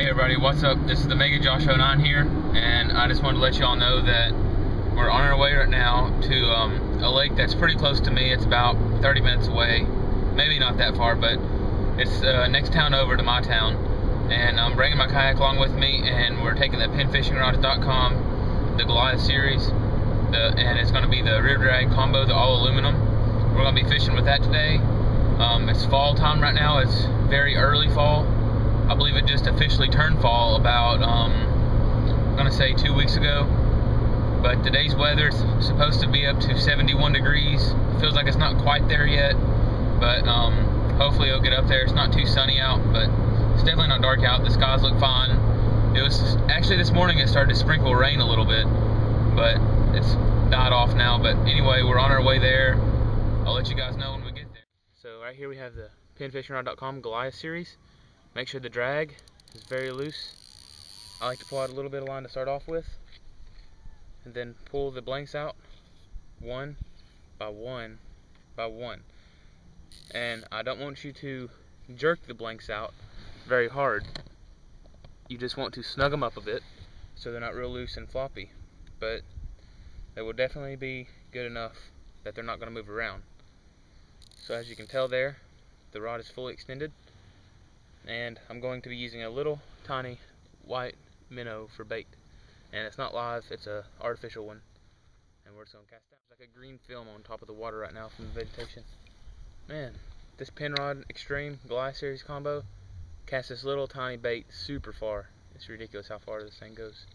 Hey everybody, what's up? This is the Mega Josh 09 here, and I just wanted to let y'all know that we're on our way right now to a lake that's pretty close to me. It's about 30 minutes away, maybe not that far, but it's next town over to my town. And I'm bringing my kayak along with me, and we're taking the pinfishingrods.com, the Goliath series, and it's going to be the rear drag combo, the all aluminum. We're going to be fishing with that today. It's fall time right now. It's very early fall. I believe it just officially turned fall about, I'm going to say 2 weeks ago. But today's weather is supposed to be up to 71 degrees. It feels like it's not quite there yet, but hopefully it'll get up there. It's not too sunny out, but it's definitely not dark out. The skies look fine. It was actually this morning it started to sprinkle rain a little bit, but it's died off now. But anyway, we're on our way there. I'll let you guys know when we get there. So right here we have the pinfishingrod.com Goliath series. Make sure the drag is very loose. I like to pull out a little bit of line to start off with, and then pull the blanks out one by one by one. And I don't want you to jerk the blanks out very hard. You just want to snug them up a bit so they're not real loose and floppy, but they will definitely be good enough that they're not going to move around. So as you can tell there, the rod is fully extended, and I'm going to be using a little tiny white minnow for bait. And it's not live, it's a artificial one, and we're just going to cast down. It's like a green film on top of the water right now from the vegetation. Man, this Pinrod Extreme Goliath Series combo casts this little tiny bait super far. It's ridiculous how far this thing goes.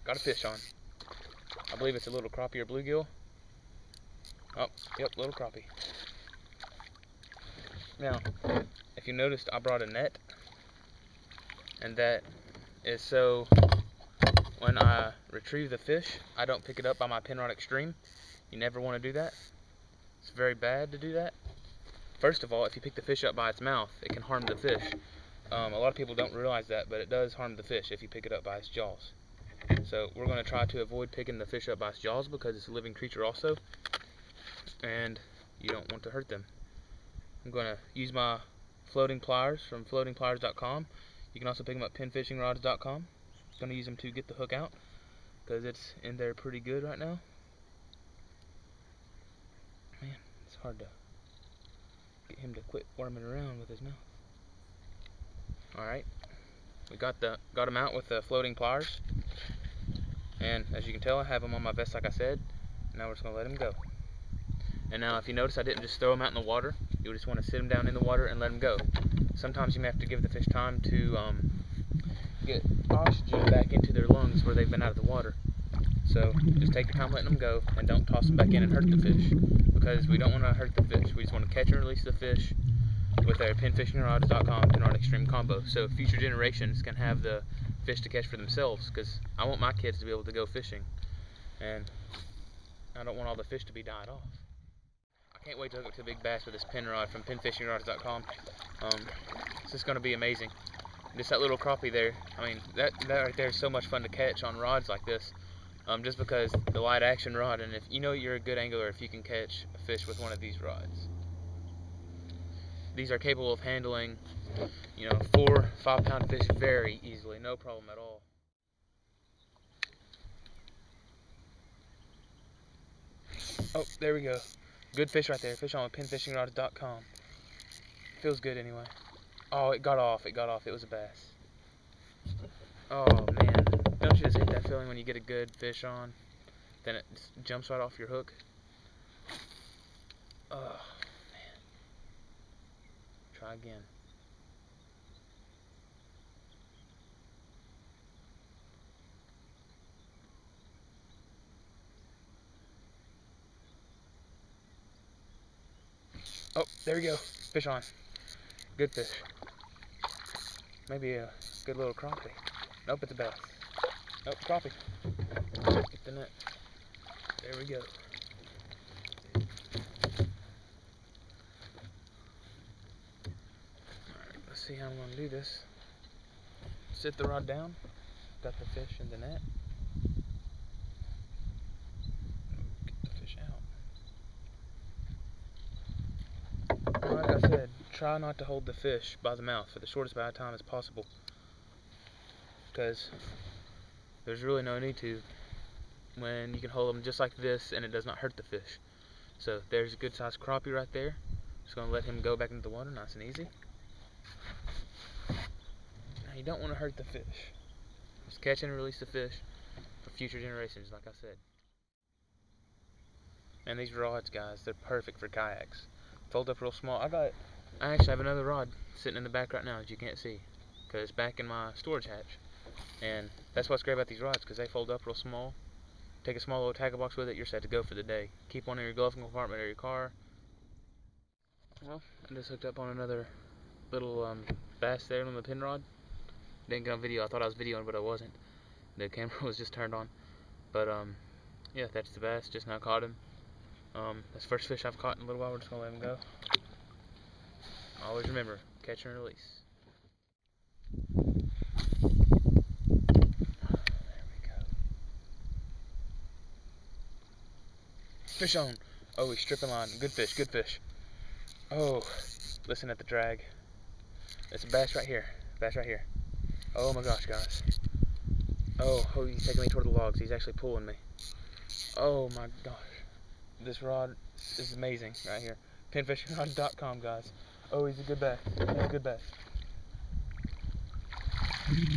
Got a fish on. I believe it's a little crappie or bluegill. Oh, yep, little crappie. Now, if you noticed, I brought a net, and that is so when I retrieve the fish, I don't pick it up by my Pinrod Extreme. You never want to do that. It's very bad to do that. First of all, if you pick the fish up by its mouth, it can harm the fish. A lot of people don't realize that, but it does harm the fish if you pick it up by its jaws. So we're going to try to avoid picking the fish up by its jaws because it's a living creature also, and you don't want to hurt them. I'm going to use my floating pliers from floatingpliers.com. You can also pick them up pinfishingrods.com. I'm going to use them to get the hook out because it's in there pretty good right now. Man, it's hard to get him to quit worming around with his mouth. Alright, we got him out with the floating pliers, and as you can tell I have him on my vest like I said. Now we're just going to let him go. And now if you notice, I didn't just throw him out in the water. You just want to sit him down in the water and let him go. Sometimes you may have to give the fish time to get oxygen back into their lungs where they've been out of the water. So just take your time letting them go, and don't toss them back in and hurt the fish, because we don't want to hurt the fish. We just want to catch and release the fish with our pinfishingrods.com Pinrod Extreme combo, so future generations can have the fish to catch for themselves, because I want my kids to be able to go fishing, and I don't want all the fish to be died off. I can't wait to hook up to a big bass with this Pinrod from pinfishingrods.com. It's just going to be amazing. Just that little crappie there, I mean, that right there is so much fun to catch on rods like this, just because the light action rod, and if you know you're a good angler if you can catch a fish with one of these rods. These are capable of handling, 4-5 pound fish very easily, no problem at all. Oh, there we go. Good fish right there. Fish on with pinfishingrods.com. Feels good anyway. Oh, it got off. It was a bass. Oh, man. Don't you just hate that feeling when you get a good fish on, then it just jumps right off your hook? Oh, man. Try again. Oh, there we go. Fish on. Good fish. Maybe a good little crappie. Nope, it's a bass. Nope, crappie. Get the net. There we go. Alright, let's see how I'm going to do this. Sit the rod down. Got the fish in the net. Get the fish out. try not to hold the fish by the mouth for the shortest amount of time as possible, because there's really no need to when you can hold them just like this and it does not hurt the fish. So there's a good sized crappie right there. Just going to let him go back into the water nice and easy. Now you don't want to hurt the fish. Just catch and release the fish for future generations, like I said. And these rods, guys, they're perfect for kayaks. Fold up real small. I actually have another rod sitting in the back right now that you can't see, because it's back in my storage hatch. And that's what's great about these rods, because they fold up real small. Take a small little tackle box with it, you're set to go for the day. Keep one in your glove compartment or your car. Well, I just hooked up on another little bass there on the pin rod. Didn't get on video. I thought I was videoing, but I wasn't. The camera was just turned on. But yeah, that's the bass. Just now caught him. That's the first fish I've caught in a little while. We're just gonna let him go. Always remember, catch and release. Fish on. Oh, he's stripping line. Good fish, good fish. Oh, listen at the drag. It's a bass right here. Bass right here. Oh my gosh, guys. Oh, he's taking me toward the logs. He's actually pulling me. Oh my gosh. This rod is amazing right here. Pinfishingrods.com, guys. Oh, he's a good bass. He's a good bass.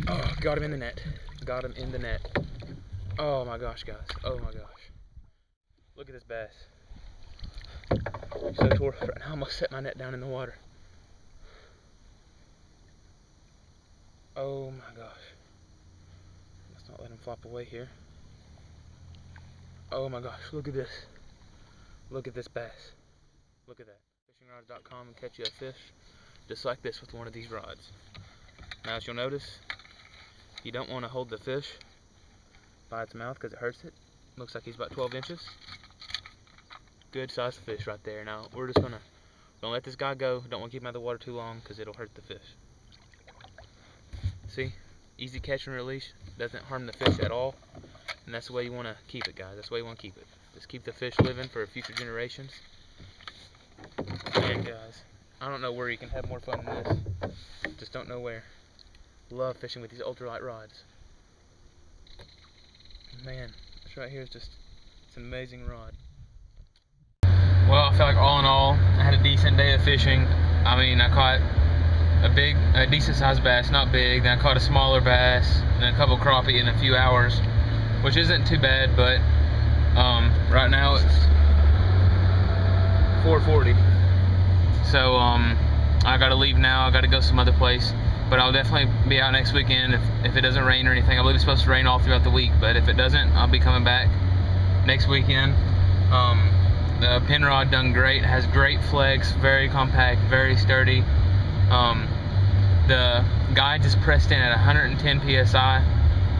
Oh, got him in the net. Got him in the net. Oh my gosh, guys. Oh my gosh. Look at this bass. So tore right now. I almost set my net down in the water. Oh my gosh. Let's not let him flop away here. Oh my gosh, look at this. Look at this bass. Look at that. Fishingrods.com and catch you a fish just like this with one of these rods. Now, as you'll notice, you don't want to hold the fish by its mouth because it hurts it. Looks like he's about 12 inches. Good sized fish right there. Now we're just gonna don't let this guy go. Don't want to keep him out of the water too long because it'll hurt the fish. See, easy catch and release, doesn't harm the fish at all, and that's the way you want to keep it, guys. That's the way you want to keep it. Just keep the fish living for future generations. And guys, I don't know where you can have more fun than this. Just don't know where. Love fishing with these ultralight rods. Man, this right here is just, it's an amazing rod. Well, I feel like all in all, I had a decent day of fishing. I mean, I caught a decent sized bass, not big. Then I caught a smaller bass, and a couple crappie in a few hours, which isn't too bad. But right now it's 4:40, so I gotta leave now. I gotta go some other place. But I'll definitely be out next weekend if it doesn't rain or anything. I believe it's supposed to rain all throughout the week, but if it doesn't, I'll be coming back next weekend. The pin rod done great, has great flex, very compact, very sturdy. The guides is pressed in at 110 psi.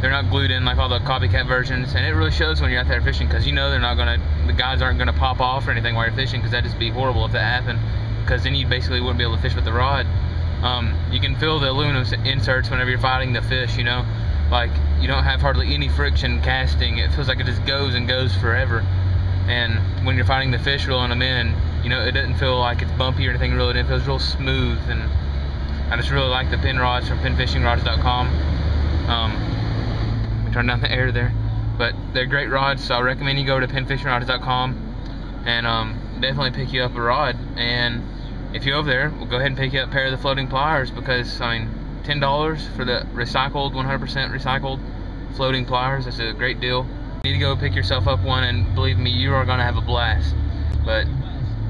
They're not glued in like all the copycat versions, and it really shows when you're out there fishing, because you know the guides aren't gonna pop off or anything while you're fishing, because that'd just be horrible if that happened, because then you basically wouldn't be able to fish with the rod. You can feel the aluminum inserts whenever you're fighting the fish, you know, like you don't have hardly any friction casting. It feels like it just goes and goes forever. And when you're fighting the fish, reeling them in, you know, it doesn't feel like it's bumpy or anything. Really, it feels real smooth, and I just really like the pin rods from pinfishingrods.com. Turn down the air there, but they're great rods, so I recommend you go to pinfishingrods.com and definitely pick you up a rod. And if you're over there, we'll go ahead and pick you up a pair of the floating pliers, because I mean, $10 for the recycled, 100% recycled floating pliers. That's a great deal. You need to go pick yourself up one, and believe me, you are going to have a blast. But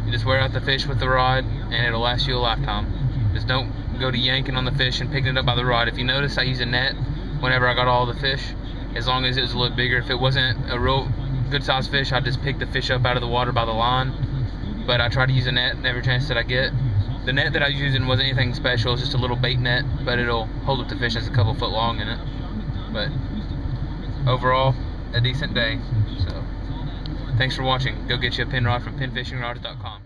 you just wear out the fish with the rod, and it'll last you a lifetime. Just don't go to yanking on the fish and picking it up by the rod. If you notice, I use a net whenever I got all the fish, as long as it was a little bigger. If it wasn't a real good sized fish, I'd just pick the fish up out of the water by the line. But I try to use a net every chance that I get. The net that I was using wasn't anything special, it's just a little bait net, but it'll hold up the fish that's a couple foot long in it. But overall, a decent day. So thanks for watching. Go get you a pin rod from pinfishingrods.com.